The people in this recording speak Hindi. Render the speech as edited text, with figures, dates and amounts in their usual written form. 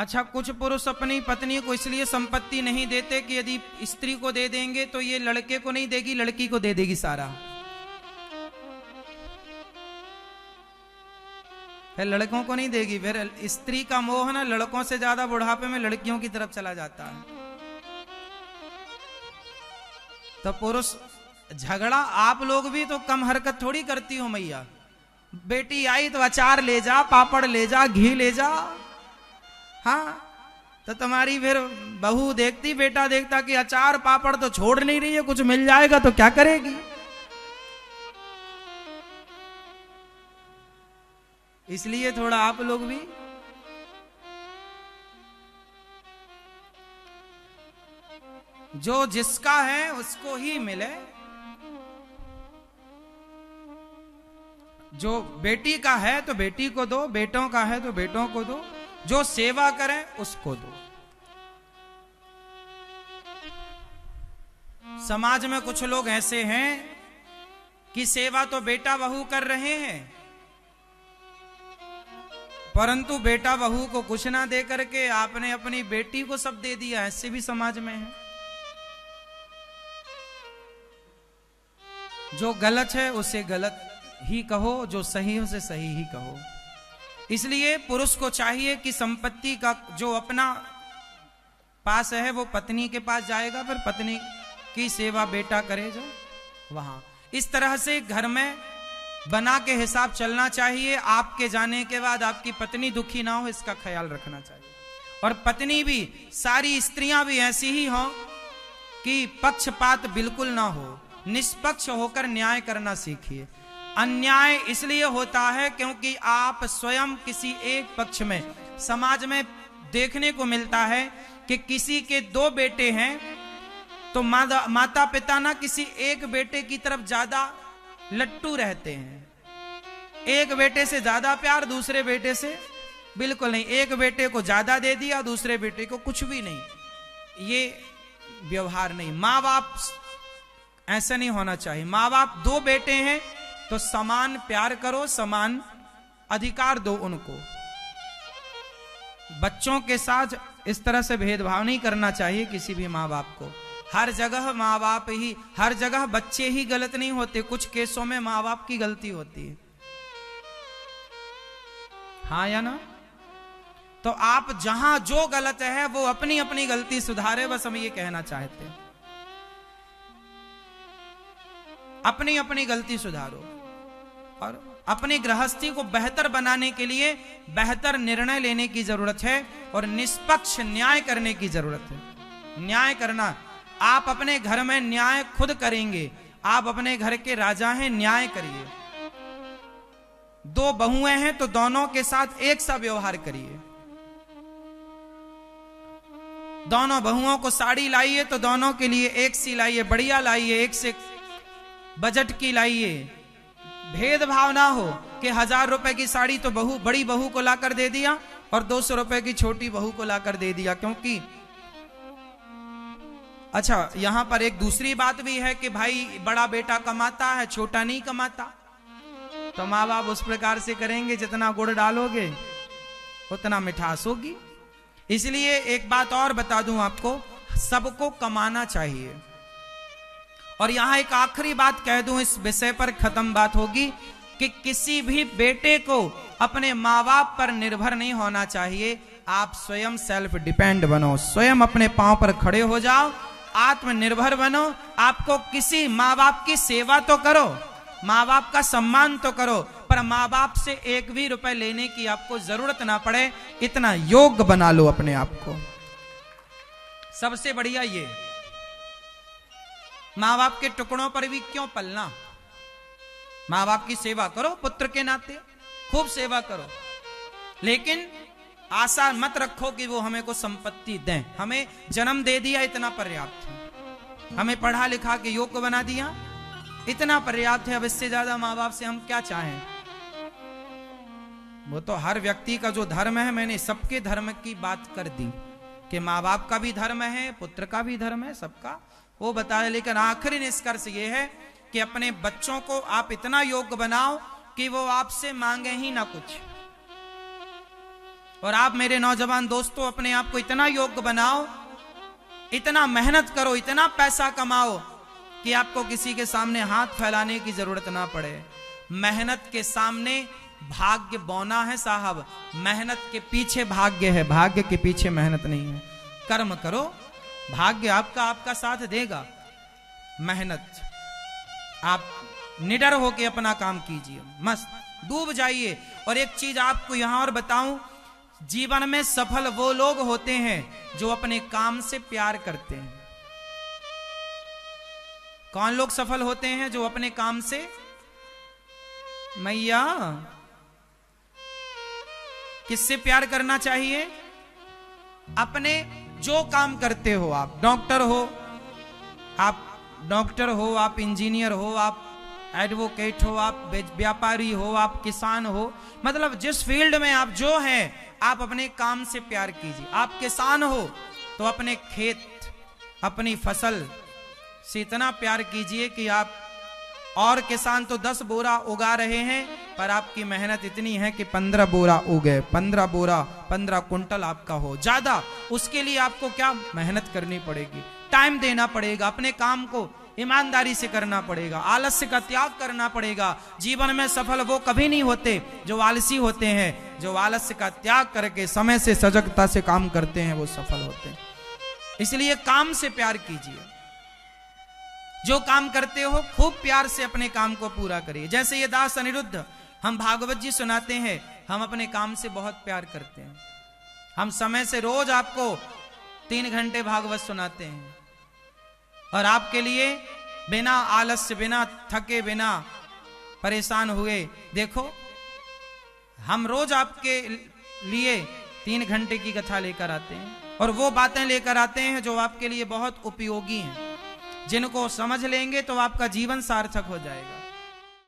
अच्छा, कुछ पुरुष अपनी पत्नी को इसलिए संपत्ति नहीं देते कि यदि स्त्री को दे देंगे तो ये लड़के को नहीं देगी, लड़की को दे देगी सारा। फिर लड़कों को नहीं देगी। फिर स्त्री का मोह ना लड़कों से ज्यादा बुढ़ापे में लड़कियों की तरफ चला जाता है। तो पुरुष झगड़ा, आप लोग भी तो कम हरकत थोड़ी करती हो मैया। बेटी आई तो अचार ले जा, पापड़ ले जा, घी ले जा। हाँ, तो तुम्हारी फिर बहू देखती, बेटा देखता कि अचार पापड़ तो छोड़ नहीं रही है, कुछ मिल जाएगा तो क्या करेगी। इसलिए थोड़ा आप लोग भी जो जिसका है उसको ही मिले। जो बेटी का है तो बेटी को दो, बेटों का है तो बेटों को दो, जो सेवा करें उसको दो। समाज में कुछ लोग ऐसे हैं कि सेवा तो बेटा बहू कर रहे हैं, परंतु बेटा बहू को कुछ ना दे करके आपने अपनी बेटी को सब दे दिया। ऐसे भी समाज में है। जो गलत है उसे गलत ही कहो, जो सही है उसे सही ही कहो। इसलिए पुरुष को चाहिए कि संपत्ति का जो अपना पास है वो पत्नी के पास जाएगा, फिर पत्नी की सेवा बेटा करे जो वहां। इस तरह से घर में बना के हिसाब चलना चाहिए। आपके जाने के बाद आपकी पत्नी दुखी ना हो, इसका ख्याल रखना चाहिए। और पत्नी भी, सारी स्त्रियां भी ऐसी ही हों कि पक्षपात बिल्कुल ना हो, निष्पक्ष होकर न्याय करना सीखिए। अन्याय इसलिए होता है क्योंकि आप स्वयं किसी एक पक्ष में, समाज में देखने को मिलता है कि किसी के 2 बेटे हैं तो माता पिता ना किसी एक बेटे की तरफ ज्यादा लट्टू रहते हैं। एक बेटे से ज्यादा प्यार, दूसरे बेटे से बिल्कुल नहीं। एक बेटे को ज्यादा दे दिया, दूसरे बेटे को कुछ भी नहीं। ये व्यवहार नहीं। माँ बाप ऐसा नहीं होना चाहिए। माँ बाप 2 बेटे हैं तो समान प्यार करो, समान अधिकार दो उनको। बच्चों के साथ इस तरह से भेदभाव नहीं करना चाहिए किसी भी माँ बाप को। हर जगह माँ बाप ही, हर जगह बच्चे ही गलत नहीं होते, कुछ केसों में माँ बाप की गलती होती है। हाँ या ना? तो आप जहां जो गलत है वो अपनी अपनी गलती सुधारे, बस हम ये कहना चाहते हैं। अपनी अपनी गलती सुधारो और अपनी गृहस्थी को बेहतर बनाने के लिए बेहतर निर्णय लेने की जरूरत है और निष्पक्ष न्याय करने की जरूरत है। न्याय करना, आप अपने घर में न्याय खुद करेंगे। आप अपने घर के राजा हैं, न्याय करिए। 2 बहुएं हैं तो दोनों के साथ एक सा व्यवहार करिए। दोनों बहुओं को साड़ी लाइए तो दोनों के लिए एक सी लाइए, बढ़िया लाइए, एक से बजट की लाइए। भेदभाव ना हो कि 1000 रुपए की साड़ी तो बड़ी बहू को लाकर दे दिया और 200 रुपए की छोटी बहू को लाकर दे दिया। क्योंकि अच्छा, यहां पर एक दूसरी बात भी है कि भाई बड़ा बेटा कमाता है, छोटा नहीं कमाता। तो माँ बाप उस प्रकार से करेंगे, जितना गुड़ डालोगे उतना मिठास होगी। इसलिए एक बात और बता दूं आपको, सबको कमाना चाहिए। और यहां एक आखिरी बात कह दूं, इस विषय पर खत्म बात होगी कि किसी भी बेटे को अपने माँ बाप पर निर्भर नहीं होना चाहिए। आप स्वयं सेल्फ डिपेंड बनो, स्वयं अपने पांव पर खड़े हो जाओ, आत्मनिर्भर बनो। आपको किसी माँ बाप की सेवा तो करो, माँ बाप का सम्मान तो करो, पर माँ बाप से 1 भी रुपए लेने की आपको जरूरत ना पड़े, इतना योग्य बना लो अपने आप को। सबसे बढ़िया ये, माँ बाप के टुकड़ों पर भी क्यों पलना। माँ बाप की सेवा करो, पुत्र के नाते खूब सेवा करो, लेकिन आशा मत रखो कि वो हमें को संपत्ति दें। हमें जन्म दे दिया, इतना पर्याप्त है। हमें पढ़ा लिखा के योग्य बना दिया, इतना पर्याप्त है। अब इससे ज्यादा माँ बाप से हम क्या चाहें। वो तो हर व्यक्ति का जो धर्म है, मैंने सबके धर्म की बात कर दी कि माँ बाप का भी धर्म है, पुत्र का भी धर्म है, सबका वो बताया। लेकिन आखिरी निष्कर्ष ये है कि अपने बच्चों को आप इतना योग्य बनाओ कि वो आपसे मांगे ही ना कुछ। और आप मेरे नौजवान दोस्तों अपने आप को इतना योग्य बनाओ, इतना मेहनत करो, इतना पैसा कमाओ कि आपको किसी के सामने हाथ फैलाने की जरूरत ना पड़े। मेहनत के सामने भाग्य बौना है साहब, मेहनत के पीछे भाग्य है, भाग्य के पीछे मेहनत नहीं है। कर्म करो, भाग्य आपका साथ देगा। मेहनत, आप निडर होके अपना काम कीजिए, मस्त डूब जाइए। और एक चीज आपको यहां और बताऊं, जीवन में सफल वो लोग होते हैं जो अपने काम से प्यार करते हैं। कौन लोग सफल होते हैं? जो अपने काम से, मैया किससे प्यार करना चाहिए? अपने जो काम करते हो, आप डॉक्टर हो, आप इंजीनियर हो, आप एडवोकेट हो, आप व्यापारी हो, आप किसान हो, मतलब जिस फील्ड में आप जो हैं, आप अपने काम से प्यार कीजिए। आप किसान हो तो अपने खेत, अपनी फसल से इतना प्यार कीजिए कि आप, और किसान तो 10 बोरा उगा रहे हैं, पर आपकी मेहनत इतनी है कि 15 बोरा उगे, 15 कुंटल आपका हो ज्यादा। उसके लिए आपको क्या मेहनत करनी पड़ेगी, टाइम देना पड़ेगा, अपने काम को ईमानदारी से करना पड़ेगा, आलस्य का त्याग करना पड़ेगा। जीवन में सफल वो कभी नहीं होते जो आलसी होते हैं। जो आलस्य का त्याग करके समय से सजगता से काम करते हैं वो सफल होते हैं। इसलिए काम से प्यार कीजिए, जो काम करते हो खूब प्यार से अपने काम को पूरा करिए। जैसे ये दास अनिरुद्ध, हम भागवत जी सुनाते हैं, हम अपने काम से बहुत प्यार करते हैं। हम समय से रोज आपको 3 घंटे भागवत सुनाते हैं, और आपके लिए बिना आलस्य, बिना थके, बिना परेशान हुए, देखो हम रोज आपके लिए 3 घंटे की कथा लेकर आते हैं, और वो बातें लेकर आते हैं जो आपके लिए बहुत उपयोगी हैं। जिनको समझ लेंगे तो आपका जीवन सार्थक हो जाएगा।